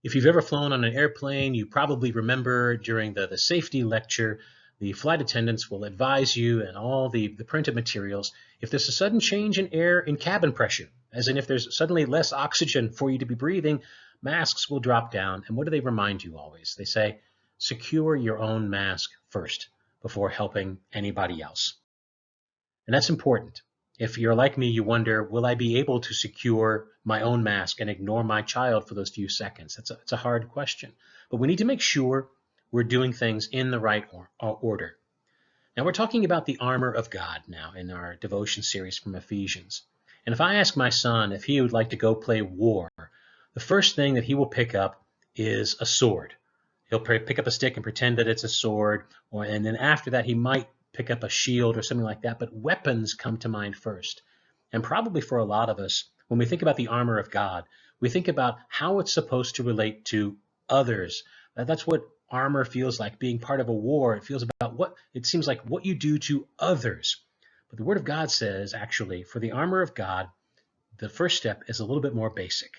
If you've ever flown on an airplane, you probably remember during the safety lecture, the flight attendants will advise you and all the printed materials, if there's a sudden change in air in cabin pressure, as in if there's suddenly less oxygen for you to be breathing, masks will drop down. And what do they remind you always? They say, secure your own mask first before helping anybody else. And that's important. If you're like me, you wonder, will I be able to secure my own mask and ignore my child for those few seconds? It's a hard question. But we need to make sure we're doing things in the right order. Now, we're talking about the armor of God now in our devotion series from Ephesians. And if I ask my son if he would like to go play war, the first thing that he will pick up is a sword. He'll pick up a stick and pretend that it's a sword, and then after that he might pick up a shield or something like that, but weapons come to mind first. And probably for a lot of us, when we think about the armor of God, we think about how it's supposed to relate to others. That's what armor feels like, being part of a war. It feels about it seems like what you do to others. But the Word of God says, actually, for the armor of God, the first step is a little bit more basic.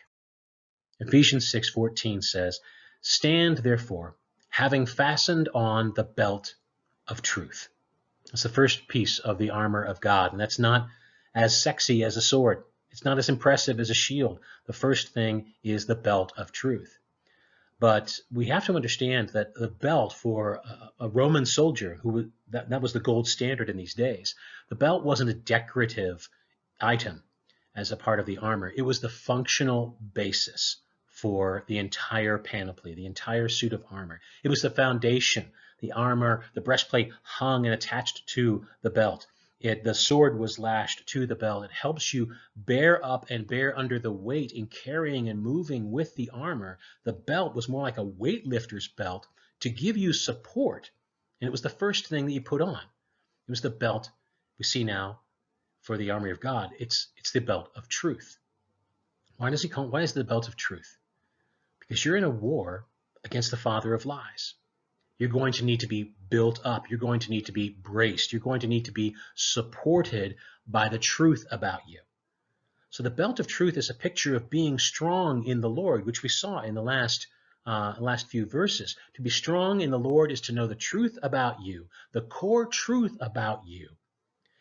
Ephesians 6:14 says, stand therefore, having fastened on the belt of truth. That's the first piece of the armor of God, and that's not as sexy as a sword. It's not as impressive as a shield. The first thing is the belt of truth. But we have to understand that the belt for a Roman soldier, that was the gold standard in these days, the belt wasn't a decorative item as a part of the armor. It was the functional basis for the entire panoply, the entire suit of armor. It was the foundation. The armor, the breastplate hung and attached to the belt. The sword was lashed to the belt. It helps you bear up and bear under the weight in carrying and moving with the armor. The belt was more like a weightlifter's belt to give you support. And it was the first thing that you put on. It was the belt we see now for the armor of God. It's the belt of truth. Why is it the belt of truth? Because you're in a war against the father of lies. You're going to need to be built up. You're going to need to be braced. You're going to need to be supported by the truth about you. So the belt of truth is a picture of being strong in the Lord, which we saw in the last few verses. To be strong in the Lord is to know the truth about you, the core truth about you,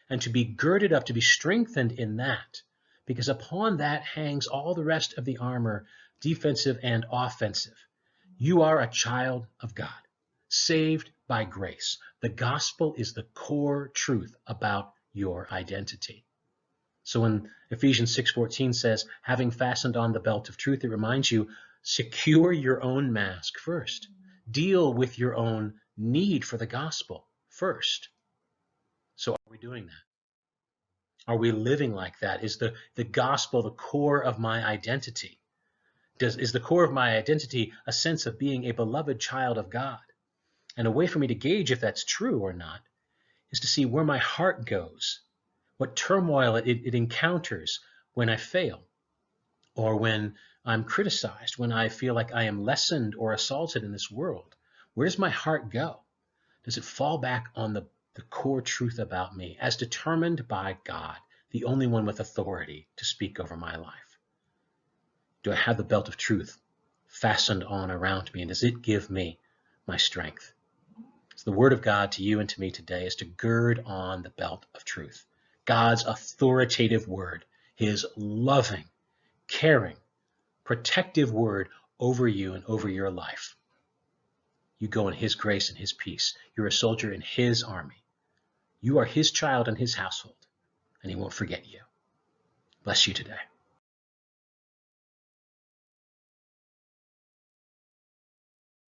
and to be girded up, to be strengthened in that, because upon that hangs all the rest of the armor, defensive and offensive. You are a child of God, saved by grace. The gospel is the core truth about your identity. So when Ephesians 6:14 says, having fastened on the belt of truth, it reminds you, secure your own mask first. Deal with your own need for the gospel first. So are we doing that? Are we living like that? Is the gospel the core of my identity? Is the core of my identity a sense of being a beloved child of God? And a way for me to gauge if that's true or not is to see where my heart goes, what turmoil it encounters when I fail, or when I'm criticized, when I feel like I am lessened or assaulted in this world. Where does my heart go? Does it fall back on the core truth about me as determined by God, the only one with authority to speak over my life? Do I have the belt of truth fastened on around me, and does it give me my strength? So the word of God to you and to me today is to gird on the belt of truth. God's authoritative word, his loving, caring, protective word over you and over your life. You go in his grace and his peace. You're a soldier in his army. You are his child in his household, and he won't forget you. Bless you today.